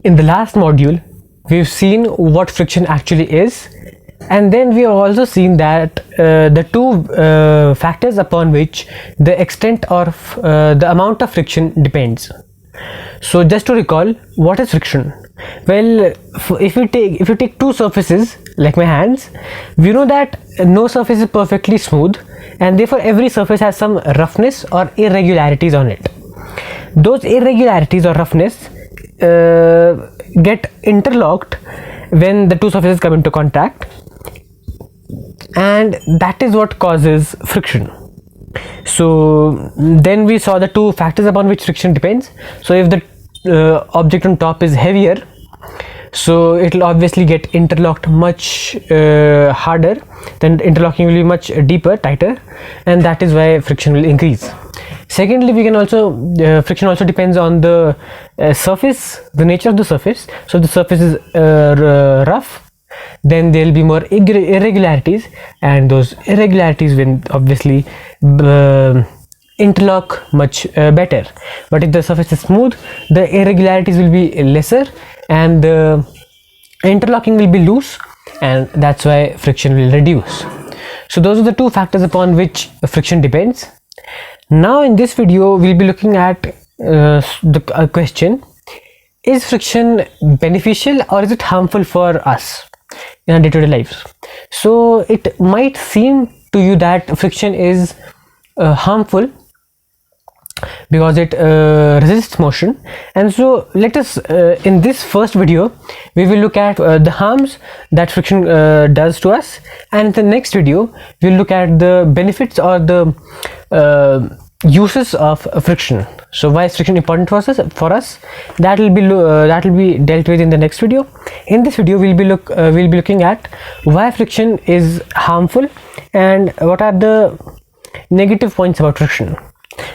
In the last module, we've seen what friction actually is, and then we have also seen that the two factors upon which the extent of the amount of friction depends. So just to recall, what is friction? Well, if you take two surfaces like my hands, we know that no surface is perfectly smooth, and therefore every surface has some roughness or irregularities on it. Those irregularities or roughness get interlocked when the two surfaces come into contact, and that is what causes friction. So then we saw the two factors upon which friction depends. So if the object on top is heavier, so it will obviously get interlocked much harder, then interlocking will be much deeper, tighter, and that is why friction will increase. Secondly, we can also friction also depends on the surface, the nature of the surface. So the surface is rough, then there will be more irregularities, and those irregularities will obviously interlock much better. But if the surface is smooth, the irregularities will be lesser and the interlocking will be loose, and that's why friction will reduce. So those are the two factors upon which friction depends. Now in this video we'll be looking at the question: is friction beneficial or is it harmful for us in our day-to-day lives? So it might seem to you that friction is harmful because it resists motion, and so let us in this first video we will look at the harms that friction does to us, and in the next video we'll look at the benefits or the uses of friction. So why is friction important for us? That will be dealt with in the next video. In this video we'll be looking at why friction is harmful and what are the negative points about friction.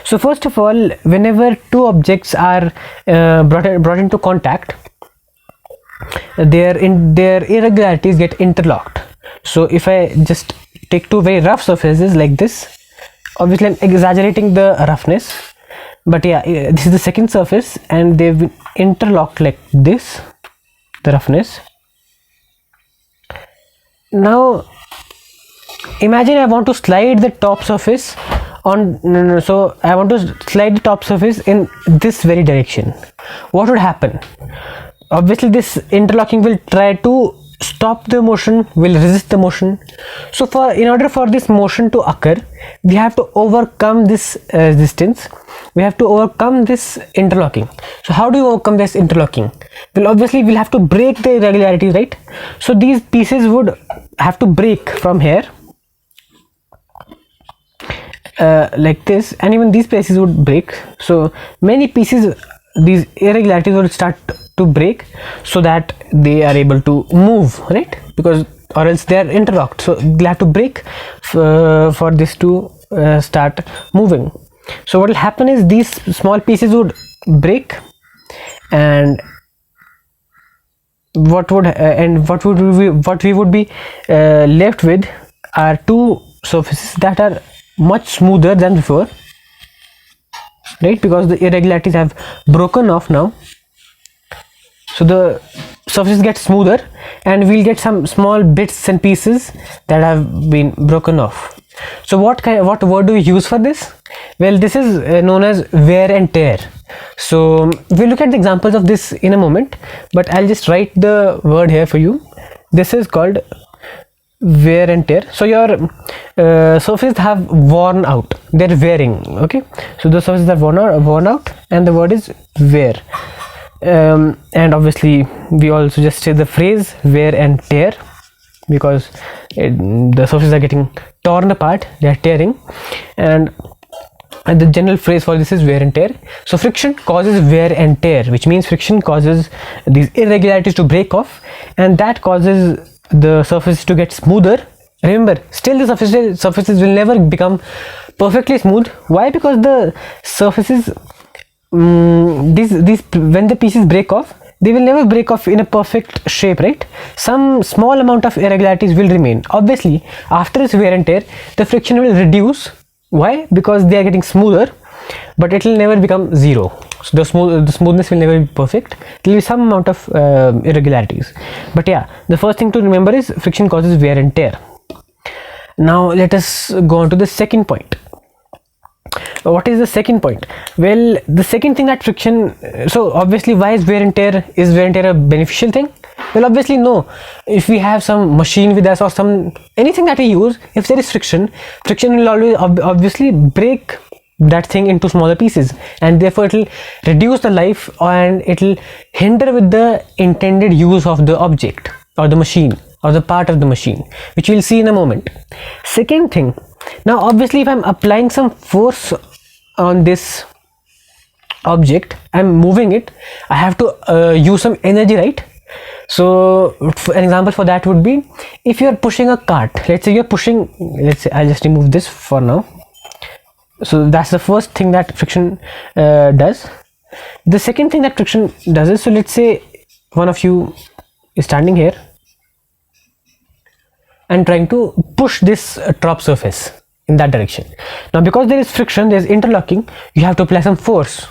So first of all, whenever two objects are brought into contact, their irregularities get interlocked. So if I just take two very rough surfaces like this, obviously I'm exaggerating the roughness, but yeah, this is the second surface and they've been interlocked like this, the roughness. Now imagine I want to slide the top surface so I want to slide the top surface in this very direction. What would happen? Obviously this interlocking will try to stop the motion, will resist the motion. So in order for this motion to occur, we have to overcome this resistance, we have to overcome this interlocking. So how do you overcome this interlocking? Well, obviously we'll have to break the irregularities, right? So these pieces would have to break from here like this, and even these pieces would break. So many pieces, these irregularities will start to break so that they are able to move, right? Because or else they are interlocked, so they'll have to break for this to start moving. So what will happen is these small pieces would break, and what we would be left with are two surfaces that are much smoother than before, right? Because the irregularities have broken off now, so the surface gets smoother and we'll get some small bits and pieces that have been broken off. So what word do we use for this? Well, this is known as wear and tear. So we'll look at the examples of this in a moment, but I'll just write the word here for you. This is called wear and tear. So your surfaces have worn out, they're wearing, okay? So the surfaces are worn out and the word is wear. And obviously we also just say the phrase wear and tear because the surfaces are getting torn apart, they are tearing, and the general phrase for this is wear and tear. So friction causes wear and tear, which means friction causes these irregularities to break off, and that causes the surface to get smoother. Remember, still the surfaces will never become perfectly smooth. Why? Because the surfaces when the pieces break off, they will never break off in a perfect shape, right? Some small amount of irregularities will remain. Obviously after this wear and tear, the friction will reduce. Why? Because they are getting smoother, but it will never become zero. So the smoothness will never be perfect. There will be some amount of irregularities. But yeah, the first thing to remember is friction causes wear and tear. Now let us go on to the second point. What is the second point? Well, the second thing that friction, so obviously why is wear and tear a beneficial thing? Well, obviously no. If we have some machine with us or anything that we use, if there is friction will always obviously break that thing into smaller pieces, and therefore it will reduce the life and it will hinder with the intended use of the object or the machine or the part of the machine, which we'll see in a moment. Second thing, now obviously if I'm applying some force on this object, I'm moving it, I have to use some energy, right? So an example for that would be if you're pushing a cart. Let's say I'll just remove this for now. So that's the first thing that friction does. The second thing that friction does is, so let's say one of you is standing here and trying to push this top surface in that direction. Now because there is friction, there is interlocking, you have to apply some force,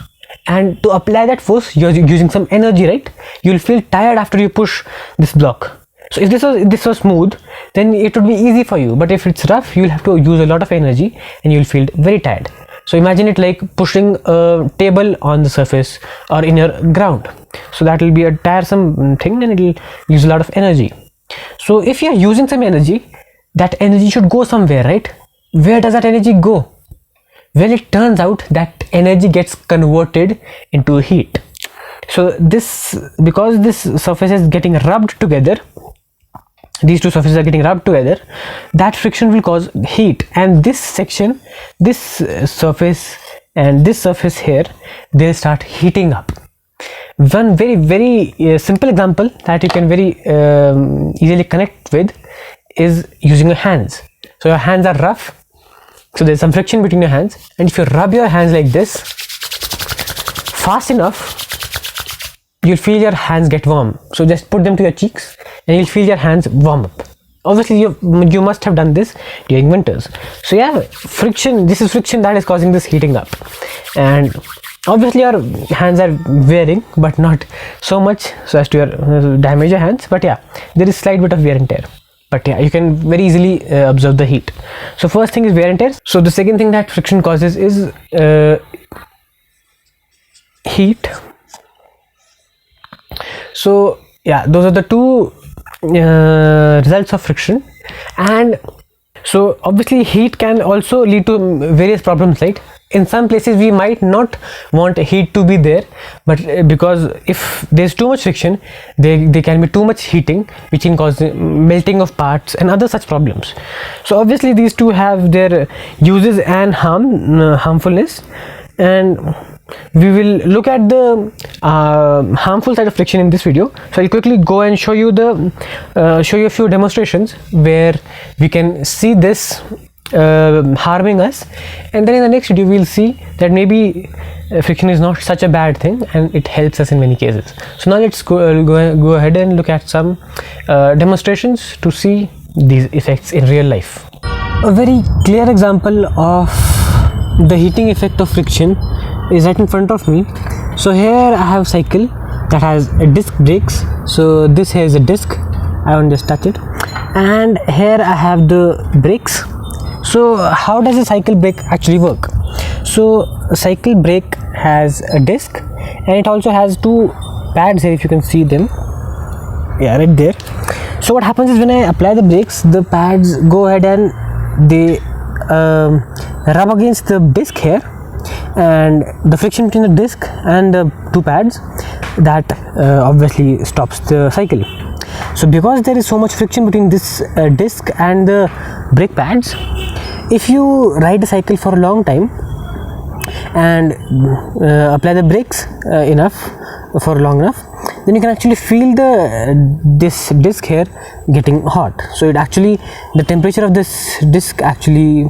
and to apply that force you're using some energy, right? You'll feel tired after you push this block. So if this was smooth, then it would be easy for you, but if it's rough, you'll have to use a lot of energy and you'll feel very tired. So imagine it like pushing a table on the surface or in your ground. So that will be a tiresome thing and it will use a lot of energy. So if you're using some energy, that energy should go somewhere, right? Where does that energy go? Well, it turns out that energy gets converted into heat. So because this surface is getting rubbed together, these two surfaces are getting rubbed together, that friction will cause heat, and this section, this surface and this surface here, they'll start heating up. One very simple example that you can very easily connect with is using your hands. So your hands are rough, so there's some friction between your hands, and if you rub your hands like this fast enough, you'll feel your hands get warm. So just put them to your cheeks and you'll feel your hands warm up. Obviously you must have done this during winters. So yeah, this is friction that is causing this heating up, and obviously your hands are wearing, but not so much so as to damage your hands. But yeah, there is slight bit of wear and tear, but yeah, you can very easily observe the heat. So first thing is wear and tear. So the second thing that friction causes is heat. So yeah, those are the two results of friction. And so obviously heat can also lead to various problems, right? In some places we might not want heat to be there, but because if there's too much friction, there can be too much heating, which can cause melting of parts and other such problems. So obviously these two have their uses and harmfulness, and we will look at the harmful side of friction in this video. So I'll quickly go and show you a few demonstrations where we can see this harming us, and then in the next video we'll see that maybe friction is not such a bad thing and it helps us in many cases. So now let's go ahead and look at some demonstrations to see these effects in real life. A very clear example of the heating effect of friction is right in front of me. So here I have a cycle that has a disc brakes. So this here is a disc, I won't just touch it, and here I have the brakes. So how does a cycle brake actually work? So a cycle brake has a disc and it also has two pads here, if you can see them, yeah, right there. So what happens is when I apply the brakes, the pads go ahead and they rub against the disc here, and the friction between the disc and the two pads, that obviously stops the cycle. So because there is so much friction between this disc and the brake pads, if you ride a cycle for a long time and apply the brakes long enough, then you can actually feel this disc here getting hot. So it actually, the temperature of this disc actually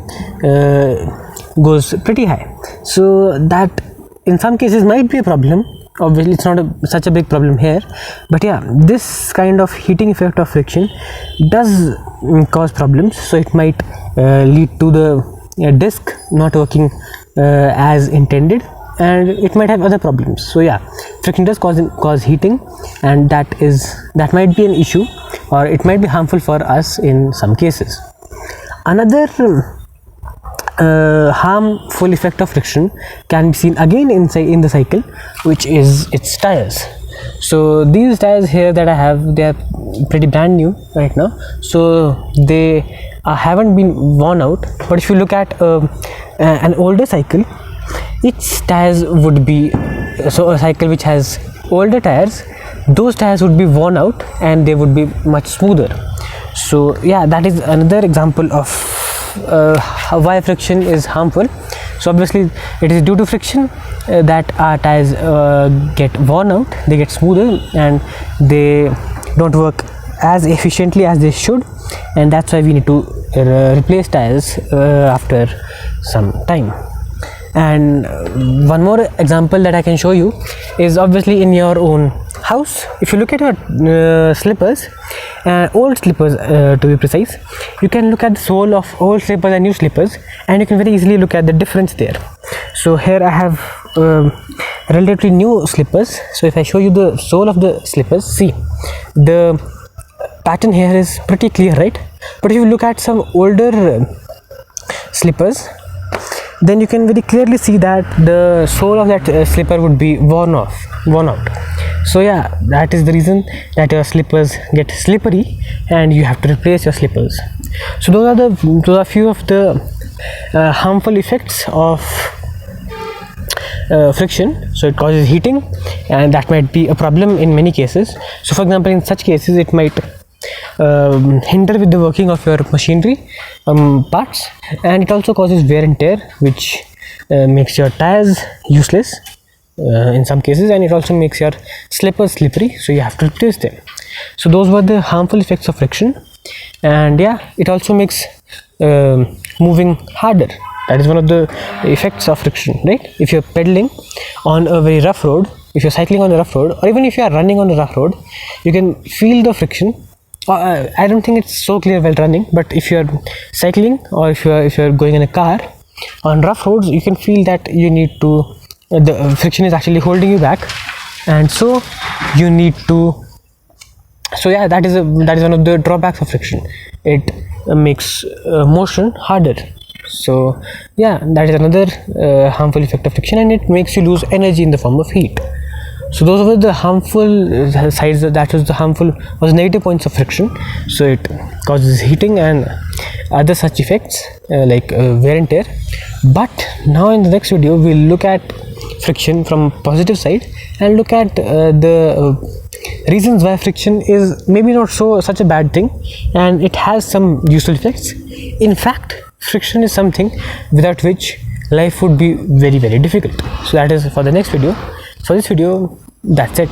goes pretty high. So that in some cases might be a problem. Obviously it's not such a big problem here, but yeah, this kind of heating effect of friction does cause problems. So it might lead to the disc not working as intended, and it might have other problems. So yeah, friction does cause heating, and that might be an issue, or it might be harmful for us in some cases. Another harmful effect of friction can be seen again in the cycle, which is its tires. So these tires here that I have, they are pretty brand new right now, so they haven't been worn out. But if you look at an older cycle, its tires would be, so a cycle which has older tires, those tires would be worn out and they would be much smoother. So yeah, that is another example of why friction is harmful. So obviously it is due to friction that our tires get worn out, they get smoother, and they don't work as efficiently as they should, and that's why we need to replace tires after some time. And one more example that I can show you is obviously in your own house. If you look at your slippers, old slippers to be precise, you can look at the sole of old slippers and new slippers, and you can very easily look at the difference there. So here I have relatively new slippers. So if I show you the sole of the slippers, see, the pattern here is pretty clear, right? But if you look at some older slippers, then you can very clearly see that the sole of that slipper would be worn out. So yeah, that is the reason that your slippers get slippery and you have to replace your slippers. So those are few of the harmful effects of friction. So it causes heating, and that might be a problem in many cases. So for example, in such cases it might hinder with the working of your machinery parts, and it also causes wear and tear, which makes your tires useless in some cases, and it also makes your slippers slippery, so you have to replace them. So those were the harmful effects of friction. And yeah, it also makes moving harder. That is one of the effects of friction, right? If you're pedaling on a very rough road, if you're cycling on a rough road, or even if you are running on a rough road, you can feel the friction. I don't think it's so clear while running, but if you're cycling, or if you're going in a car on rough roads, you can feel that you need to the friction is actually holding you back, and so you need to, so yeah, that is one of the drawbacks of friction. It makes motion harder. So yeah, that is another harmful effect of friction, and it makes you lose energy in the form of heat. So those were the harmful sides, that was negative points of friction. So it causes heating and other such effects like wear and tear. But now in the next video we'll look at friction from positive side, and look at the reasons why friction is maybe not such a bad thing, and it has some useful effects. In fact, friction is something without which life would be very, very difficult. So that is for the next video. For this video, that's it.